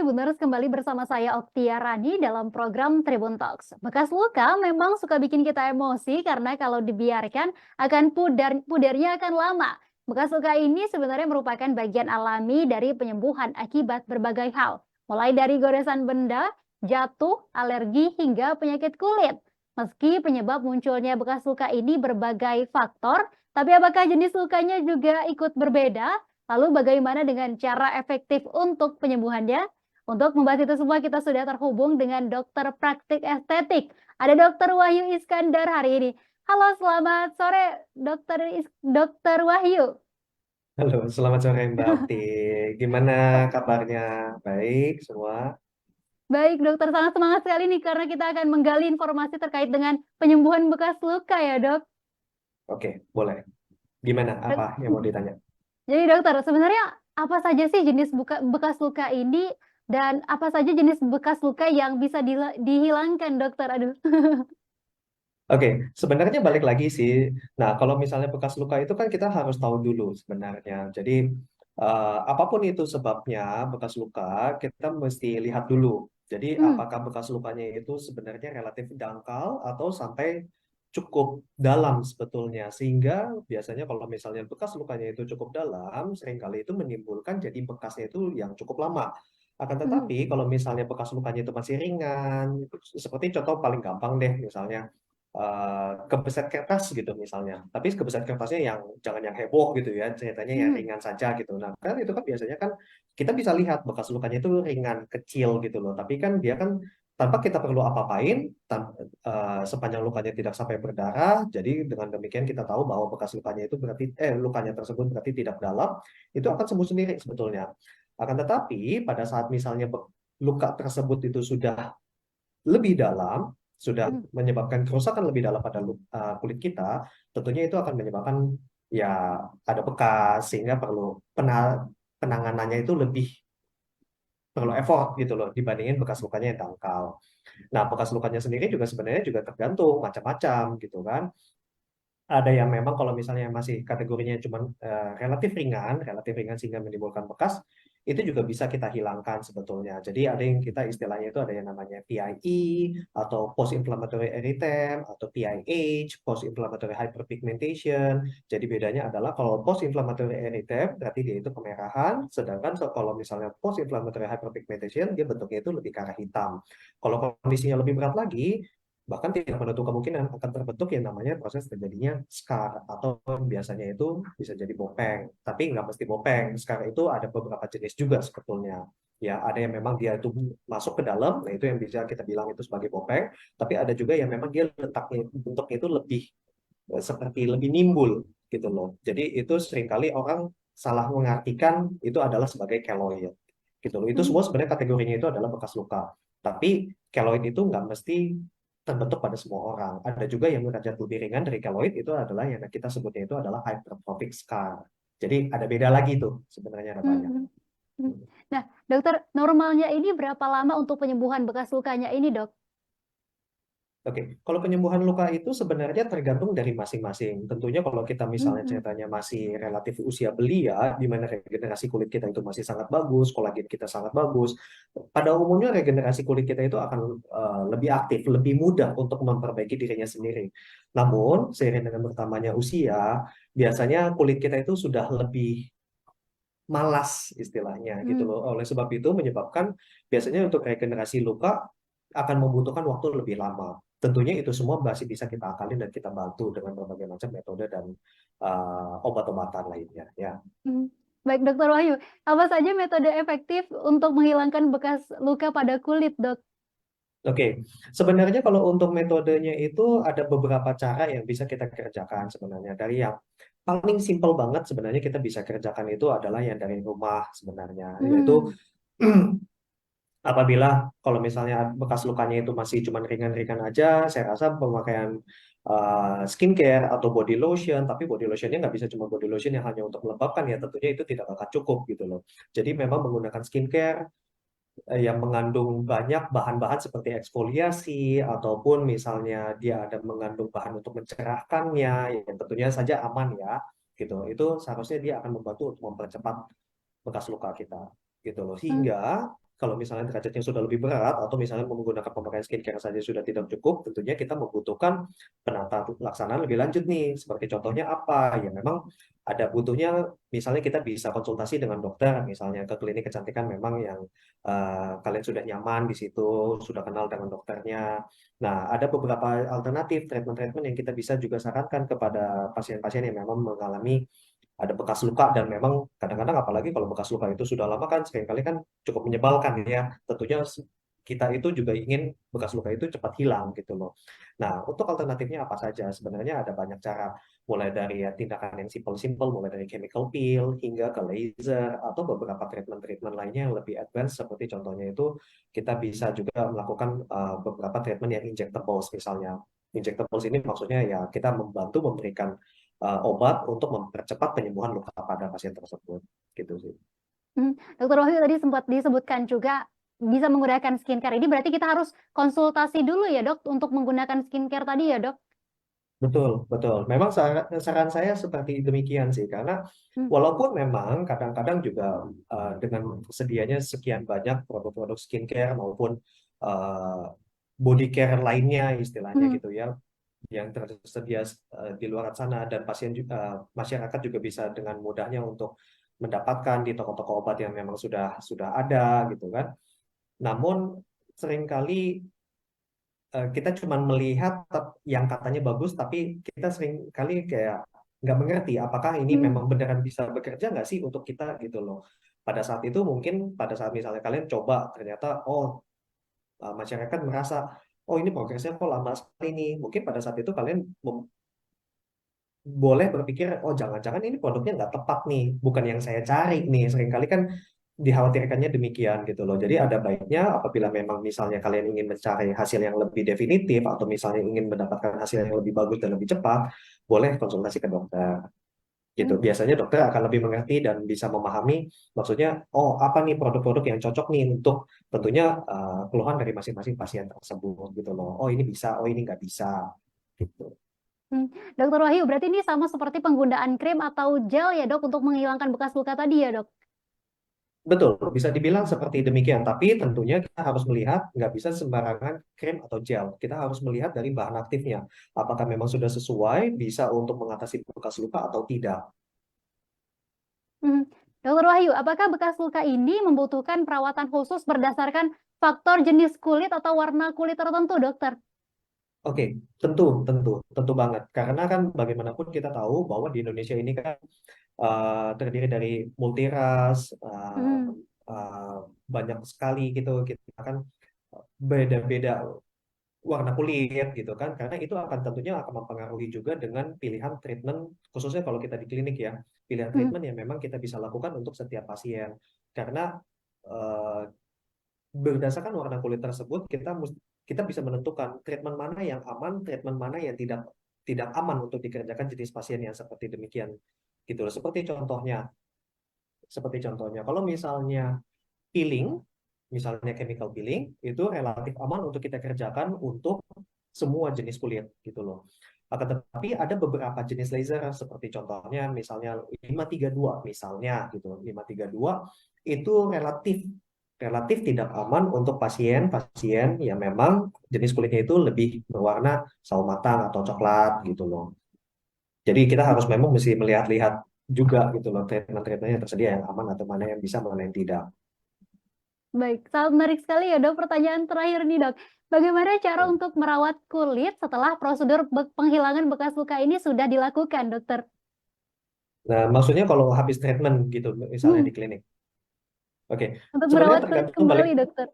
Tribuners, kembali bersama saya Oktia Rani dalam program Tribun Talks. Bekas luka memang suka bikin kita emosi karena kalau dibiarkan akan pudarnya akan lama. Bekas luka ini sebenarnya merupakan bagian alami dari penyembuhan akibat berbagai hal. Mulai dari goresan benda, jatuh, alergi, hingga penyakit kulit. Meski penyebab munculnya bekas luka ini berbagai faktor, tapi apakah jenis lukanya juga ikut berbeda? Lalu bagaimana dengan cara efektif untuk penyembuhannya? Untuk membahas itu semua kita sudah terhubung dengan dokter praktik estetik. Ada Dokter Wahyu Iskandar hari ini. Halo, selamat sore Dokter Wahyu. Halo, selamat sore Mbak Okti. Gimana kabarnya? Baik semua? Baik dokter, sangat semangat sekali nih karena kita akan menggali informasi terkait dengan penyembuhan bekas luka ya dok. Oke, boleh. Gimana? Apa Dok- yang mau ditanya? Jadi dokter, sebenarnya apa saja sih jenis bekas luka ini dan apa saja jenis bekas luka yang bisa dihilangkan dokter? Aduh. Oke, sebenarnya balik lagi sih. Nah, kalau misalnya bekas luka itu kan kita harus tahu dulu sebenarnya. Jadi, apapun itu sebabnya bekas luka, kita mesti lihat dulu. Jadi, Hmm. apakah bekas lukanya itu sebenarnya relatif dangkal atau sampai cukup dalam sebetulnya. Sehingga biasanya kalau misalnya bekas lukanya itu cukup dalam, seringkali itu menimbulkan jadi bekasnya itu yang cukup lama. Akan Hmm. tetapi, kalau misalnya bekas lukanya itu masih ringan, seperti contoh paling gampang deh, misalnya kebeset kertas gitu misalnya. Tapi kebeset kertasnya yang jangan yang heboh gitu ya, ceritanya yang Hmm. ringan saja gitu. Nah, kan itu kan biasanya kan kita bisa lihat bekas lukanya itu ringan, kecil gitu loh. Tapi kan dia kan tanpa kita perlu apa-apain, sepanjang lukanya tidak sampai berdarah. Jadi dengan demikian kita tahu bahwa bekas lukanya itu berarti lukanya tersebut berarti tidak dalam, itu akan sembuh sendiri sebetulnya. Akan tetapi pada saat misalnya luka tersebut itu sudah lebih dalam, sudah Hmm. menyebabkan kerusakan lebih dalam pada kulit kita, tentunya itu akan menyebabkan ya ada bekas sehingga perlu penanganannya itu lebih perlu effort gitu loh dibandingin bekas lukanya yang dangkal. Nah, bekas lukanya sendiri juga sebenarnya juga tergantung macam-macam gitu kan. Ada yang memang kalau misalnya masih kategorinya cuma relatif ringan sehingga menimbulkan bekas, itu juga bisa kita hilangkan sebetulnya. Jadi ada yang kita istilahnya itu ada yang namanya PIE atau post inflammatory erythema atau PIH, post inflammatory hyperpigmentation. Jadi bedanya adalah kalau post inflammatory erythema berarti dia itu kemerahan, sedangkan kalau misalnya post inflammatory hyperpigmentation dia bentuknya itu lebih ke arah hitam. Kalau kondisinya lebih berat lagi, bahkan tidak menutup kemungkinan akan terbentuk yang namanya proses terjadinya scar atau biasanya itu bisa jadi bopeng. Tapi nggak mesti bopeng. Scar itu ada beberapa jenis juga sebetulnya. Ya, ada yang memang dia itu masuk ke dalam, nah itu yang bisa kita bilang itu sebagai bopeng. Tapi ada juga yang memang dia letaknya bentuknya itu lebih seperti lebih nimbul gitu loh. Jadi itu seringkali orang salah mengartikan itu adalah sebagai keloid gitu loh. Itu Hmm. semua sebenarnya kategorinya itu adalah bekas luka. Tapi keloid itu nggak mesti terbentuk pada semua orang. Ada juga yang derajat lebih ringan dari keloid itu adalah yang kita sebutnya itu adalah hypertrophic scar. Jadi ada beda lagi tuh sebenarnya ada Hmm. banyak. Hmm. Hmm. Nah, dokter, normalnya ini berapa lama untuk penyembuhan bekas lukanya ini, dok? Oke, kalau penyembuhan luka itu sebenarnya tergantung dari masing-masing. Tentunya kalau kita misalnya Hmm. ceritanya masih relatif usia belia, di mana regenerasi kulit kita itu masih sangat bagus, kolagen kita sangat bagus, pada umumnya regenerasi kulit kita itu akan lebih aktif, lebih mudah untuk memperbaiki dirinya sendiri. Namun, seiring dengan bertambahnya usia, biasanya kulit kita itu sudah lebih malas istilahnya gitu Hmm. loh. Oleh sebab itu menyebabkan biasanya untuk regenerasi luka akan membutuhkan waktu lebih lama. Tentunya itu semua masih bisa kita akalin dan kita bantu dengan berbagai macam metode dan obat-obatan lainnya ya. Hmm. Baik, dokter Wahyu, apa saja metode efektif untuk menghilangkan bekas luka pada kulit, dok? Oke, sebenarnya kalau untuk metodenya itu ada beberapa cara yang bisa kita kerjakan sebenarnya. Dari yang paling simpel banget sebenarnya kita bisa kerjakan itu adalah yang dari rumah sebenarnya, yaitu Hmm. apabila kalau misalnya bekas lukanya itu masih cuma ringan-ringan aja, saya rasa pemakaian skincare atau body lotion, tapi body lotionnya nggak bisa cuma body lotion yang hanya untuk melembabkan ya, tentunya itu tidak akan cukup gitu loh. Jadi memang menggunakan skincare yang mengandung banyak bahan-bahan seperti eksfoliasi ataupun misalnya dia ada mengandung bahan untuk mencerahkannya, yang tentunya saja aman ya, gitu. Itu seharusnya dia akan membantu untuk mempercepat bekas luka kita, gitu loh. Hmm. Hingga Kalau misalnya derajatnya sudah lebih berat atau misalnya menggunakan pemakaian skincare saja sudah tidak cukup, tentunya kita membutuhkan penata laksanaan lebih lanjut nih. Seperti contohnya apa? Ya memang ada butuhnya, misalnya kita bisa konsultasi dengan dokter, misalnya ke klinik kecantikan memang yang kalian sudah nyaman di situ, sudah kenal dengan dokternya. Nah, ada beberapa alternatif treatment-treatment yang kita bisa juga sarankan kepada pasien-pasien yang memang mengalami ada bekas luka, dan memang kadang-kadang apalagi kalau bekas luka itu sudah lama kan seringkali kan cukup menyebalkan ya. Tentunya kita itu juga ingin bekas luka itu cepat hilang gitu loh. Nah, untuk alternatifnya apa saja? Sebenarnya ada banyak cara, mulai dari ya, tindakan yang simple-simple, mulai dari chemical peel hingga ke laser atau beberapa treatment-treatment lainnya yang lebih advance, seperti contohnya itu kita bisa juga melakukan beberapa treatment yang injectables misalnya. Injectables ini maksudnya ya kita membantu memberikan obat untuk mempercepat penyembuhan luka pada pasien tersebut gitu sih. Dokter Wahyu tadi sempat disebutkan juga bisa menggunakan skincare ini berarti kita harus konsultasi dulu ya dok untuk menggunakan skincare tadi ya dok. Betul, betul. Memang saran saya seperti demikian sih, karena Hmm, walaupun memang kadang-kadang juga dengan tersedianya sekian banyak produk-produk skincare maupun uh, body care lainnya istilahnya hmm, gitu ya, yang tersedia di luar sana, dan pasien juga, masyarakat juga bisa dengan mudahnya untuk mendapatkan di toko-toko obat yang memang sudah ada gitu kan. Namun seringkali kita cuma melihat yang katanya bagus, tapi kita sering kali kayak nggak mengerti apakah ini hmm, memang beneran bisa bekerja nggak sih untuk kita gitu loh. Pada saat itu mungkin pada saat misalnya kalian coba ternyata masyarakat merasa oh ini progresnya kok lama sekali nih. Mungkin pada saat itu kalian boleh berpikir oh jangan-jangan ini produknya nggak tepat nih, bukan yang saya cari nih. Seringkali kan dikhawatirkannya demikian gitu loh. Jadi ada baiknya apabila memang misalnya kalian ingin mencari hasil yang lebih definitif atau misalnya ingin mendapatkan hasil yang lebih bagus dan lebih cepat, boleh konsultasi ke dokter gitu. hmm. Biasanya dokter akan lebih mengerti dan bisa memahami maksudnya, oh apa nih produk-produk yang cocok nih untuk tentunya keluhan dari masing-masing pasien tersebut gitu loh. Oh ini bisa, oh ini nggak bisa gitu. Hmm. Dokter Wahyu berarti ini sama seperti penggunaan krim atau gel ya dok untuk menghilangkan bekas luka tadi ya dok. Betul, bisa dibilang seperti demikian. Tapi tentunya kita harus melihat, nggak bisa sembarangan krim atau gel. Kita harus melihat dari bahan aktifnya. Apakah memang sudah sesuai, bisa untuk mengatasi bekas luka atau tidak. Hmm. Dokter Wahyu, apakah bekas luka ini membutuhkan perawatan khusus berdasarkan faktor jenis kulit atau warna kulit tertentu dokter? Oke, tentu, tentu, tentu banget. Karena kan bagaimanapun kita tahu bahwa di Indonesia ini kan terdiri dari multiras, Hmm. uh, banyak sekali gitu. Kita kan beda-beda warna kulit gitu kan, karena itu akan tentunya akan mempengaruhi juga dengan pilihan treatment, khususnya kalau kita di klinik ya, pilihan Hmm. treatment yang memang kita bisa lakukan untuk setiap pasien. Karena eh, berdasarkan warna kulit tersebut kita bisa menentukan treatment mana yang aman, treatment mana yang tidak aman untuk dikerjakan jenis pasien yang seperti demikian gitu loh. Seperti contohnya kalau misalnya peeling, misalnya chemical peeling, itu relatif aman untuk kita kerjakan untuk semua jenis kulit gitu loh. Akan tetapi ada beberapa jenis laser seperti contohnya misalnya 532 misalnya gitu. 532 itu relatif relatif tidak aman untuk pasien-pasien yang memang jenis kulitnya itu lebih berwarna sawo matang atau coklat gitu loh. Jadi kita harus memang mesti melihat-lihat juga gitu loh treatment-treatment yang tersedia yang aman atau mana yang bisa, mana yang tidak. Baik, sangat menarik sekali ya dok. Pertanyaan terakhir nih dok. Bagaimana cara untuk merawat kulit setelah prosedur penghilangan bekas luka ini sudah dilakukan dokter? Nah, maksudnya kalau habis treatment gitu, misalnya Hmm. di klinik. Oke, Untuk sebenarnya merawat kulit tergantung balik. kembali dokter.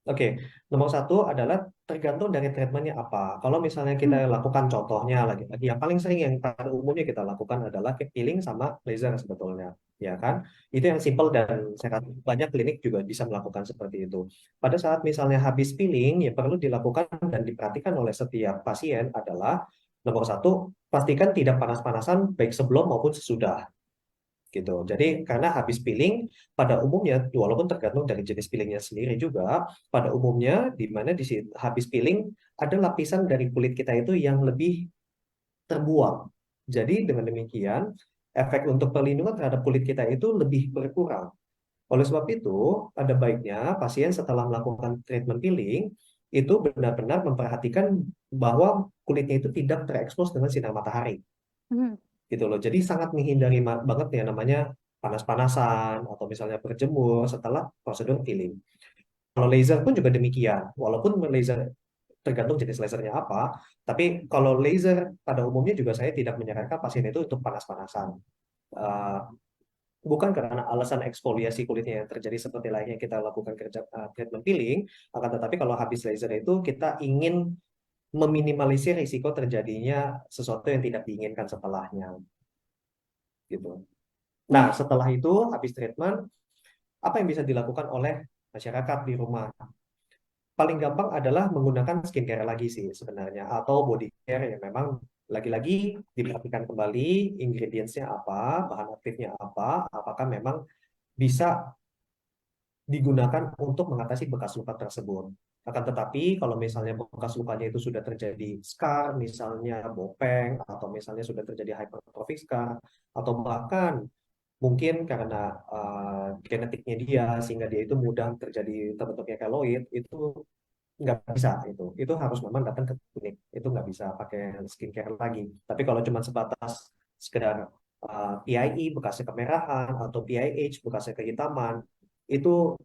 Oke, nomor satu adalah tergantung dari treatmentnya apa. Kalau misalnya kita Hmm. lakukan contohnya lagi, yang paling sering yang pada umumnya kita lakukan adalah peeling sama laser sebetulnya, ya kan? Itu yang simple dan saya rasa banyak klinik juga bisa melakukan seperti itu. Pada saat misalnya habis peeling, yang perlu dilakukan dan diperhatikan oleh setiap pasien adalah nomor satu, pastikan tidak panas-panasan baik sebelum maupun sesudah gitu. Jadi karena habis peeling pada umumnya walaupun tergantung dari jenis peelingnya sendiri juga, pada umumnya di mana habis peeling ada lapisan dari kulit kita itu yang lebih terbuang. Jadi dengan demikian efek untuk perlindungan terhadap kulit kita itu lebih berkurang. Oleh sebab itu, ada baiknya pasien setelah melakukan treatment peeling itu benar-benar memperhatikan bahwa kulitnya itu tidak terekspos dengan sinar matahari, Hmm. gitu loh. Jadi sangat menghindari banget ya namanya panas-panasan atau misalnya berjemur setelah prosedur peeling. Kalau laser pun juga demikian, walaupun laser tergantung jenis lasernya apa, tapi kalau laser pada umumnya juga saya tidak menyarankan pasien itu untuk panas-panasan. Eh, Bukan karena alasan eksfoliasi kulitnya yang terjadi seperti layaknya kita lakukan kerja treatment peeling, akan tetapi kalau habis laser itu kita ingin meminimalisir risiko terjadinya sesuatu yang tidak diinginkan setelahnya, gitu. Nah, Nah, setelah itu habis treatment, apa yang bisa dilakukan oleh masyarakat di rumah? Paling gampang adalah menggunakan skincare lagi sih sebenarnya, atau body care yang memang lagi-lagi diperhatikan kembali ingredientsnya apa, bahan aktifnya apa, apakah memang bisa digunakan untuk mengatasi bekas luka tersebut. Akan tetapi kalau misalnya bekas lukanya itu sudah terjadi scar, misalnya bopeng, atau misalnya sudah terjadi hypertrophic scar, atau bahkan mungkin karena genetiknya dia sehingga dia itu mudah terjadi terbentuknya keloid, itu nggak bisa itu. Itu harus memang datang ke klinik. Itu nggak bisa pakai skincare lagi. Tapi kalau cuma sebatas sekedar PIE bekasnya kemerahan atau PIH bekasnya kehitaman, itu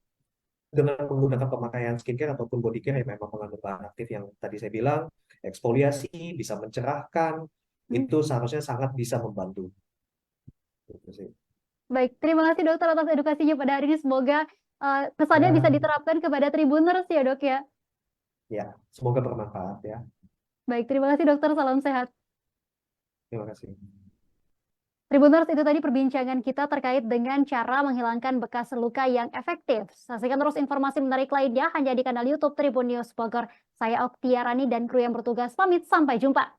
dengan menggunakan pemakaian skincare ataupun body care yang memang mengandung bahan aktif yang tadi saya bilang, eksfoliasi, bisa mencerahkan, hmm. itu seharusnya sangat bisa membantu. Gitu sih. Baik, terima kasih dokter atas edukasinya pada hari ini. Semoga pesannya bisa Ya, diterapkan kepada Tribuners ya dok ya. ya, semoga bermanfaat ya. Baik, terima kasih dokter. Salam sehat. Terima kasih. Tribuners, itu tadi perbincangan kita terkait dengan cara menghilangkan bekas luka yang efektif. Saksikan terus informasi menarik lainnya hanya di kanal YouTube Tribun News Bogor. Saya Oktiarani dan kru yang bertugas pamit. Sampai jumpa.